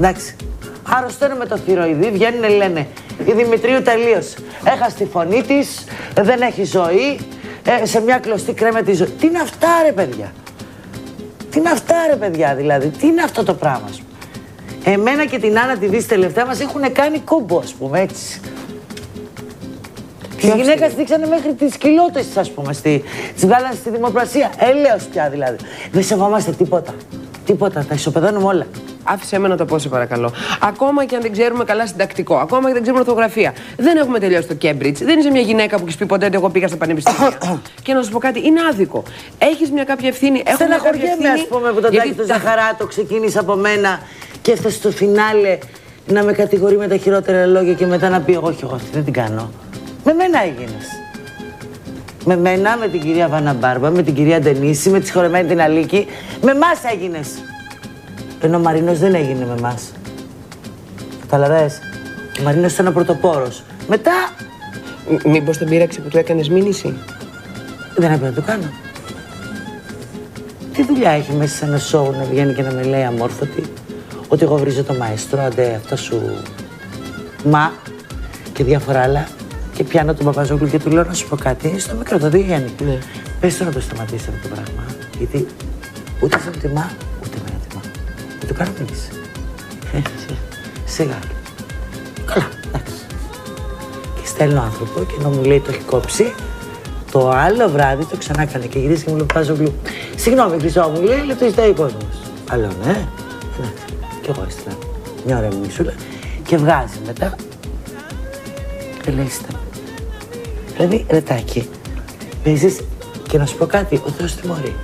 Εντάξει. Άρρωστο είναι με το θηροειδή, βγαίνουν λένε η Δημητρίου τελείωσε. Έχασε τη φωνή της, δεν έχει ζωή, σε μια κλωστή κρέμεται η ζωή. Τι είναι αυτά ρε παιδιά? Τι είναι αυτά ρε παιδιά δηλαδή, τι είναι αυτό το πράγμα? Εμένα και την Άννα τη Δύση τελευταία μας έχουν κάνει κούμπο, ας πούμε, έτσι. Τη γυναίκα τη δείξανε μέχρι τις κοιλώτες της, ας πούμε, τις βγάλανε στη δημοπρασία. Έλεος πια δηλαδή. Δεν σεβόμαστε τίποτα. Τίποτα, τα ισοπεδώνουμε όλα. Άφησέ με να το πω, σε παρακαλώ. Ακόμα και αν δεν ξέρουμε καλά συντακτικό, ακόμα και δεν ξέρουμε ορθογραφία, δεν έχουμε τελειώσει το Cambridge. Δεν είσαι μια γυναίκα που έχει πει ποτέ ότι εγώ πήγα στα πανεπιστήμια. Και να σου πω κάτι, είναι άδικο. Έχει μια κάποια ευθύνη. Στεναχωριέμαι, ας πούμε, που τον Τάκη του Ζαχαράτο ξεκίνησε από μένα και έφτασε στο φινάλε να με κατηγορεί με τα χειρότερα λόγια και μετά να πει: εγώ αυτή δεν την κάνω. Με μένα έγινες. Με μένα, με την κυρία Βαναμπάρμπα, με την κυρία Ντενίση, με τη συγχωρεμένη την Αλίκη. Με εμάς έγινες. Ενώ ο Μαρίνος δεν έγινε με εμάς. Καταλαβες. Ο Μαρίνος ήταν ο πρωτοπόρος. Μετά... Μήπως τον πείραξε που του έκανες μήνυση? Δεν έπρεπε να το κάνω. Τι δουλειά έχει μέσα σε ένα σόου να βγαίνει και να με λέει αμόρφωτη? Ότι εγώ βρίζω το μαέστρο, αντέ αυτά σου... Μα και διάφορα άλλα. Και πιάνω τον Παπαζόγλου και του λέω να σου πω κάτι. Στο μικρό το Διογέννη. Ναι. Πες του να το σταματήσει αυτό το πράγμα. Γιατί ούτε σε τιμά, ούτε με τιμά. Δεν το κάνω μήνυση. Σιγά. Καλά, εντάξει. Και στέλνω άνθρωπο και ενώ μου λέει το έχει κόψει, το άλλο βράδυ το ξανά έκανε και γυρίζει και μου λέει Παπαζόγλου. Συγγνώμη, Χρυσό μου, λέει, το ζητάει ο κόσμος. Άλλο, ναι. Εντάξει. Κι εγώ έστειλα μια ωραία μισούλα και βγάζει μετά. Και λέει στα. Δηλαδή, ρετάκι, παίζεις και να σου πω κάτι, ο Θεός τιμωρεί.